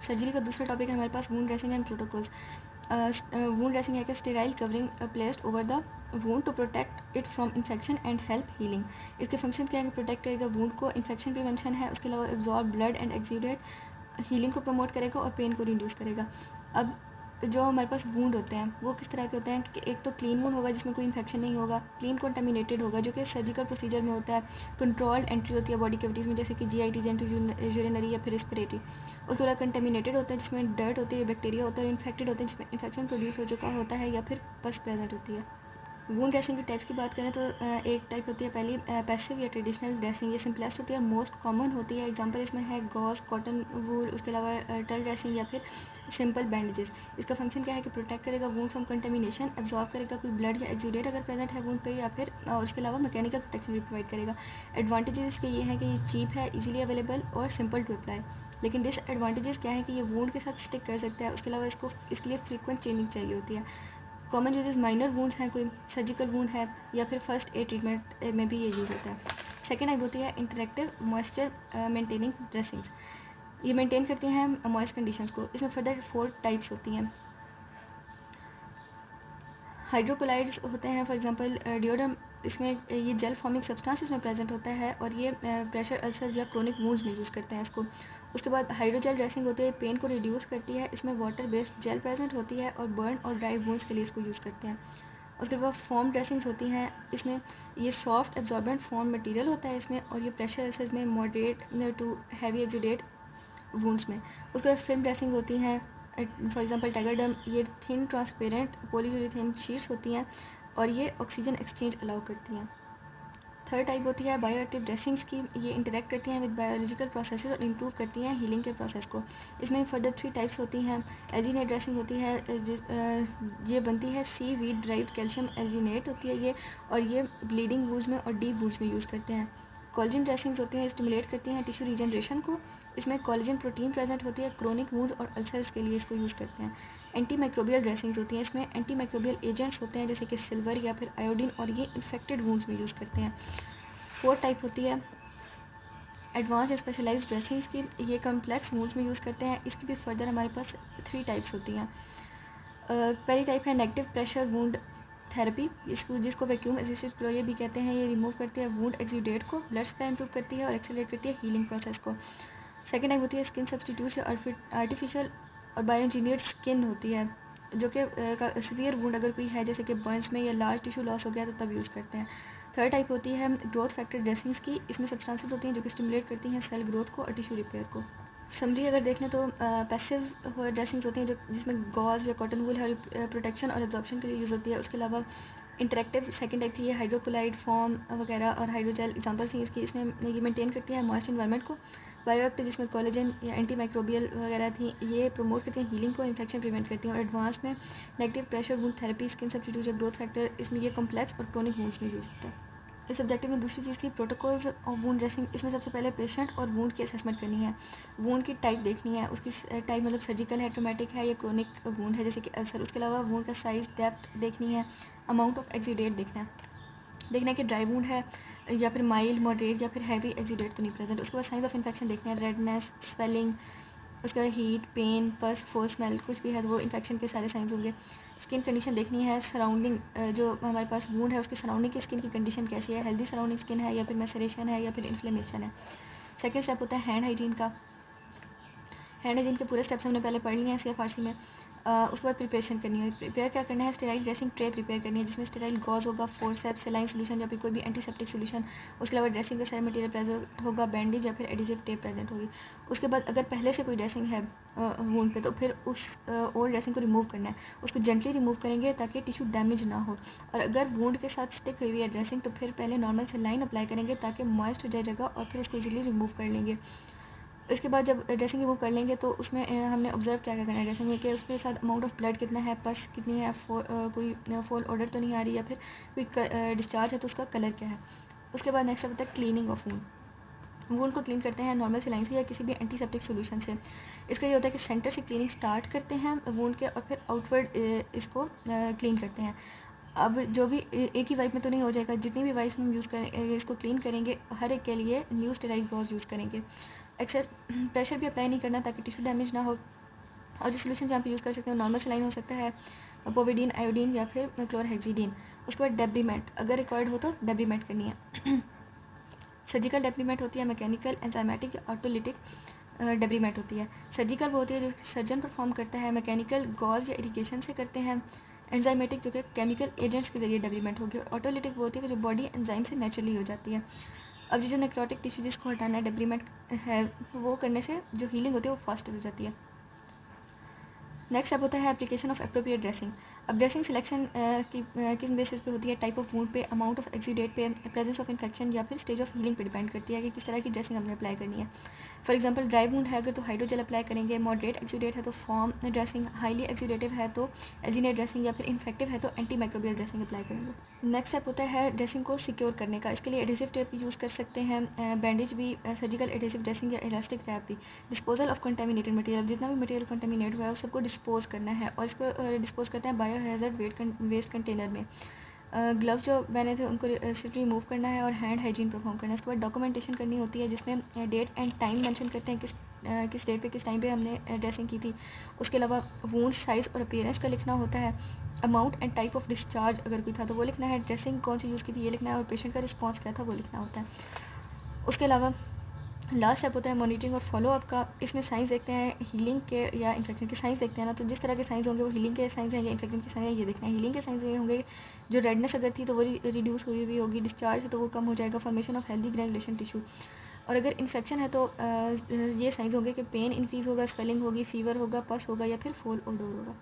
Surgery का दूसरा topic है हमारे पास wound dressing and protocols. Wound dressing है कि sterile covering placed over the wound to protect it from infection and help healing. इसके फंक्शन क्या है कि प्रोटेक्ट करेगा वूंड को, इन्फेक्शन प्रिवेंशन है, उसके अलावा absorb blood and exudate, healing को प्रमोट करेगा और पेन को रिड्यूस करेगा। अब जो हमारे पास वूंड होते हैं वो किस तरह के होते हैं कि एक तो क्लीन वूंड होगा जिसमें कोई इन्फेक्शन नहीं होगा, क्लीन कंटामिनेटेड होगा जो कि सर्जिकल प्रोसीजर में होता है, कंट्रोल्ड एंट्री होती है बॉडी कैविटीज़ में जैसे कि जीआईटी, यूरिनरी या फिर रेस्पिरेटरी। उसके बाद कंटामिनेटेड होता है जिसमें डर्ट होती है, बैक्टीरिया होता है, इन्फेक्टेड होते हैं जिसमें इन्फेक्शन प्रोड्यूस हो चुका होता है या फिर पस प्रेजेंट होती है। वूंड ड्रेसिंग की टाइप्स की बात करें तो एक टाइप होती है पहली पैसिव या ट्रेडिशनल ड्रेसिंग। ये सिंपलेस्ट होती है, मोस्ट कॉमन होती है। एग्जांपल इसमें है गॉज, कॉटन वूल, उसके अलावा टल ड्रेसिंग या फिर सिंपल बैंडेजेस। इसका फंक्शन क्या है कि प्रोटेक्ट करेगा वूंड फ्रॉम कंटेमिनेशन, एब्जॉर्ब करेगा कोई ब्लड या एक्सुडेट अगर प्रेजेंट है वूंड पे, या फिर उसके अलावा मैकेनिकल प्रोटेक्शन भी प्रोवाइड करेगा। एडवांटेजेस इसके ये हैं कि ये चीप है, इजीली अवेलेबल और सिंपल टू अप्लाई। लेकिन डिसएडवांटेजेस क्या है कि ये वूंड के साथ स्टिक कर सकता है, उसके अलावा इसके लिए फ्रीक्वेंट चेंजिंग चाहिए होती है। कॉमन यूजेस माइनर वूंड्स हैं, कोई सर्जिकल वूंड है या फिर फर्स्ट एड ट्रीटमेंट में भी ये यूज़ होता है। सेकेंड टाइप होती है इंटरेक्टिव मॉइस्चर मेंटेनिंग ड्रेसिंग्स। ये मेंटेन करती हैं मॉइस्ट कंडीशंस को। इसमें फर्दर 4 टाइप्स होती हैं। हाइड्रोकोलाइड्स होते हैं फॉर एग्जांपल डिओडम, इसमें ये जेल फॉर्मिंग सब्सटेंस इसमें प्रेजेंट होता है और ये प्रेशर अल्सर्स या क्रोनिक वूंड्स में यूज़ करते हैं इसको। उसके बाद हाइड्रोजेल ड्रेसिंग होती है, पेन को रिड्यूस करती है, इसमें वाटर बेस्ड जेल प्रेजेंट होती है और बर्न और ड्राई वूंड्स के लिए इसको यूज़ करते हैं। उसके बाद फॉर्म ड्रेसिंग्स होती हैं, इसमें ये सॉफ्ट एब्जॉर्बेंट फॉर्म मटेरियल होता है इसमें, और ये प्रेशर अल्सर्स में moderate to heavy exudate wounds में। उसके बाद फिल्म ड्रेसिंग होती हैं, फॉर एग्जांपल टाइगरडम, ये थिन ट्रांसपेरेंट पॉलीयूरेथेन शीट्स होती हैं और ये ऑक्सीजन एक्सचेंज अलाउ करती हैं। थर्ड टाइप होती है बायोएक्टिव ड्रेसिंग्स की। ये इंटरेक्ट करती हैं विद बायोलॉजिकल प्रोसेसेस और इम्प्रूव करती हैं हीलिंग के प्रोसेस को। इसमें फर्दर 3 टाइप्स होती हैं। एल्जीनेट ड्रेसिंग होती है, ये बनती है सी वीड ड्राइव कैल्शियम एल्जीनेट होती है ये, और ये ब्लीडिंग वूंड्स में और डीप वूंड्स में यूज़ करते हैं। कोलेजन ड्रेसिंग्स होती हैं, स्टिमुलेट करती हैं टिश्यू रीजनरेशन को। इसमें कोलेजन प्रोटीन प्रेजेंट होती है, क्रोनिक वूंड्स और अल्सर्स के लिए इसको यूज़ करते हैं। एंटी माइक्रोबियल ड्रेसिंग्स होती हैं, इसमें एंटी माइक्रोबियल एजेंट्स होते हैं जैसे कि सिल्वर या फिर आयोडीन, और ये इन्फेक्टेड वूंड्स में यूज़ करते हैं। 4 टाइप होती है एडवांस स्पेशलाइज्ड ड्रेसिंग्स की, ये कम्प्लेक्स वूंड्स में यूज़ करते हैं। इसकी भी फर्दर हमारे पास 3 टाइप्स होती हैं। पहली टाइप है नेगेटिव प्रेशर वूंड थेरेपी, जिसको वैक्यूम असिस्टेड फ्लोए भी कहते हैं। ये रिमूव करती है वूंड एक्सुडेट को, ब्लड सप्लाई इंप्रूव करती है और एक्सेलरेट करती है हीलिंग प्रोसेस को। सेकेंड टाइप होती है स्किन सब्सटीट्यूट या आर्टिफिशियल और बायो इंजीनियर्ड स्किन होती है, जो कि सीवियर वूंड अगर कोई है जैसे कि बर्न्स में या लार्ज टिश्यू लॉस हो गया तो तब यूज़ करते हैं। थर्ड टाइप होती है ग्रोथ फैक्टर ड्रेसिंग्स की। इसमें सब्सटेंसेस होती हैं जो कि स्टिमुलेट करती हैं सेल ग्रोथ को और टिश्यू रिपेयर को। समरी अगर देख लें तो पैसिव ड्रेसिंग्स होती हैं जो जिसमें गॉज या कॉटन वूल प्रोटेक्शन और एब्जॉर्प्शन के लिए यूज़ होती है। उसके अलावा इंटरेक्टिव सेकेंड टाइप थी, ये हाइड्रोकोलाइड फॉर्म वगैरह और हाइड्रोजेल एग्जांपल थी इसकी। इसमें ये मेंटेन करती है मॉइस्ट इन्वायरमेंट को। बायोएक्टिव जिसमें कोलेजन या एंटी माइक्रोबियल वगैरह थी, ये प्रमोट करती हैं हीलिंग को, इन्फेक्शन प्रिवेंट करती हैं। और एडवांस में negative pressure wound therapy, skin substitute या ग्रोथ फैक्टर, इसमें ये कम्प्लेक्स और क्रोनिक वूंड्स में यूज़ होता है। इस सब्जेक्टिव में दूसरी चीज़ थी प्रोटोकॉल्स ऑफ वूंड ड्रेसिंग। इसमें सबसे पहले पेशेंट और वूंड की असेसमेंट करनी है, वूंड की टाइप देखनी है, उसकी टाइप मतलब सर्जिकल है, ट्रोमेटिक है या क्रोनिक वूंड है जैसे कि अल्सर। उसके अलावा वूंड का साइज़, डेप्थ देखनी है, अमाउंट ऑफ एक्सुडेट देखना है कि ड्राई वूंड है या फिर माइल्ड, मॉडरेट या फिर हैवी एक्सुडेट तो नहीं प्रेजेंट। उसके बाद साइंस ऑफ इन्फेक्शन देखने हैं, रेडनेस, स्वेलिंग, उसके बाद हीट, पेन, पस, फोर स्मेल कुछ भी है तो वो इन्फेक्शन के सारे साइंस होंगे। स्किन कंडीशन देखनी है, सराउंडिंग जो हमारे पास वूंड है उसकी सराउंडिंग की स्किन की कंडीशन कैसी है, हेल्दी सराउंडिंग स्किन है या फिर मैसरेशन है या फिर इन्फ्लेमेशन है। सेकेंड स्टेप होता है हैंड हाइजीन का। हैंड हाइजीन के पूरे स्टेप्स हमने पहले पढ़ लिए हैं CFRC में। उसके बाद प्रिपरेशन करनी है। प्रिपेयर क्या करना है, स्टेराइल ड्रेसिंग ट्रे प्रिपेयर करनी है जिसमें स्टेराइल गॉज होगा, फोर्सेप्स, सेलाइन सोल्यूशन या फिर कोई भी एंटीसेप्टिक सोल्यूशन। उसके अलावा ड्रेसिंग का सारा मटेरियल प्रेजेंट होगा, बैंडेज या फिर एडिजिव टेप प्रेजेंट होगी। उसके बाद अगर पहले से कोई ड्रेसिंग है वूंड पे तो फिर उस ओल्ड ड्रेसिंग को रिमूव करना है। उसको जेंटली रिमूव करेंगे ताकि टिश्यू डैमेज ना हो। और अगर वूंड के साथ स्टिक हुई हुई है ड्रेसिंग तो फिर पहले नॉर्मल से लाइन अप्लाई करेंगे ताकि मॉइस्ट हो जाए जगह और फिर उसको इजीली रिमूव कर लेंगे। इसके बाद जब ड्रेसिंग रिमूव कर लेंगे तो उसमें हमने ऑब्जर्व क्या क्या करना है ड्रेसिंग में कि उसके साथ अमाउंट ऑफ ब्लड कितना है, पस कितनी है, कोई फॉल ऑर्डर तो नहीं आ रही, या फिर कोई डिस्चार्ज है तो उसका कलर क्या है। उसके बाद नेक्स्ट होता है क्लीनिंग ऑफ वूंड। वूंड को क्लीन करते हैं नॉर्मल सिलाइन से या किसी भी एंटीसेप्टिक सोल्यूशन से। इसका ये होता है कि सेंटर से क्लीनिंग स्टार्ट करते हैं वूंड के और फिर आउटवर्ड इसको क्लीन करते हैं। अब जो भी एक ही वाइप में तो नहीं हो जाएगा, जितनी भी वाइप्स हम यूज़ करें इसको क्लीन करेंगे हर एक के लिए न्यू स्टेराइल गॉज यूज़ करेंगे। एक्सेस प्रेशर भी अप्लाई नहीं करना ताकि टिश्यू डैमेज ना हो। और जो सोल्यूशन यहाँ पे यूज़ कर सकते हैं नॉर्मल सलाइन हो सकता है, पोविडीन, आयोडीन या फिर क्लोरहेक्सिडीन। उसके बाद डेब्रीमेंट, अगर रिक्वायर्ड हो तो डेब्रीमेंट करनी है। सर्जिकल डेब्रीमेंट होती है, मैकेनिकल, एंजाइमेटिक या ऑटोलिटिक डेब्रीमेंट होती है। सर्जिकल वो होती है जो सर्जन परफॉर्म करता है, मैकेनिकल गॉज या इरिगेशन से करते हैं, एंजाइमेटिक जो कि केमिकल एजेंट्स के जरिए डेब्रीमेंट होगी, और ऑटोलिटिक वो होती है कि जो बॉडी एंजाइम से नेचुरली हो जाती है। अब जो नेक्रोटिक टिश्यू जिसको हटाना है डेब्रीमेंट है, वो करने से जो हीलिंग होती है वो फास्टर हो जाती है। नेक्स्ट अब होता है एप्लीकेशन ऑफ अप्रोप्रिएट ड्रेसिंग। अब ड्रेसिंग सिलेक्शन किस बेसिस पे होती है, टाइप ऑफ वूंड पे, अमाउंट ऑफ एक्सीडेट पे, प्रेजेंस ऑफ इन्फेक्शन या फिर स्टेज ऑफ हीलिंग पे डिपेंड करती है कि किस तरह की ड्रेसिंग हमने अप्लाई करनी है। फॉर एग्जांपल ड्राई वूंड है अगर तो हाइड्रोजेल अप्लाई करेंगे, मॉडरेट एक्सीडेट है तो फॉर्म ड्रेसिंग, हाईली एक्सीडेटिव है तो एजिनेट ड्रेसिंग या फिर इन्फेक्टिव है तो एंटी माइक्रोबियल ड्रेसिंग अप्लाई करेंगे। नेक्स्ट स्टेप होता है ड्रेसिंग को सिक्योर करने का। इसके लिए एडेसिव टेप यूज़ कर सकते हैं, बैंडेज भी, सर्जिकल एडेसिव ड्रेसिंग या इलास्टिक रैप भी। डिस्पोजल ऑफ कंटेमिनेटेड मटेरियल, जितना भी मटेरियल कंटेमिनेट हुआ है उस सबको डिस्पोज करना है, और इसको डिस्पोज करते हैं बायो हैज़र्ड वेस्ट कंटेनर में। ग्लव्स जो पहने थे उनको सिर्फ रिमूव करना है और हैंड हाइजीन परफॉर्म करना है। उसके बाद डॉक्यूमेंटेशन करनी होती है जिसमें डेट एंड टाइम मेंशन करते हैं किस डेट पे किस टाइम पे हमने ड्रेसिंग की थी। उसके अलावा वूंड साइज़ और अपीयरेंस का लिखना होता है, amount and type of discharge अगर कोई था तो वो लिखना है, ड्रेसिंग कौन सी यूज़ की थी ये लिखना है, और पेशेंट का रिस्पॉन्स क्या था वो लिखना होता है। उसके अलावा लास्ट स्टेप होता है मॉनिटरिंग और फॉलोअप का। इसमें साइंस देखते हैं हीलिंग के या इन्फेक्शन के साइंस देखते हैं ना, तो जिस तरह के साइंस होंगे वो हीलिंग के साइंस हैं या इन्फेक्शन के साइंस हैं ये देखना है। हीलिंग के साइंस ये होंगे जो रेडनेस अगर थी तो वो रिड्यूस हुई हुई होगी, डिस्चार्ज है तो वो कम हो जाएगा, formation of healthy granulation tissue. और अगर इन्फेक्शन है तो ये साइंस होंगे कि पेन इंक्रीज़ होगा, स्वेलिंग होगी, फीवर होगा, पस होगा या फिर फॉल ओडोर होगा।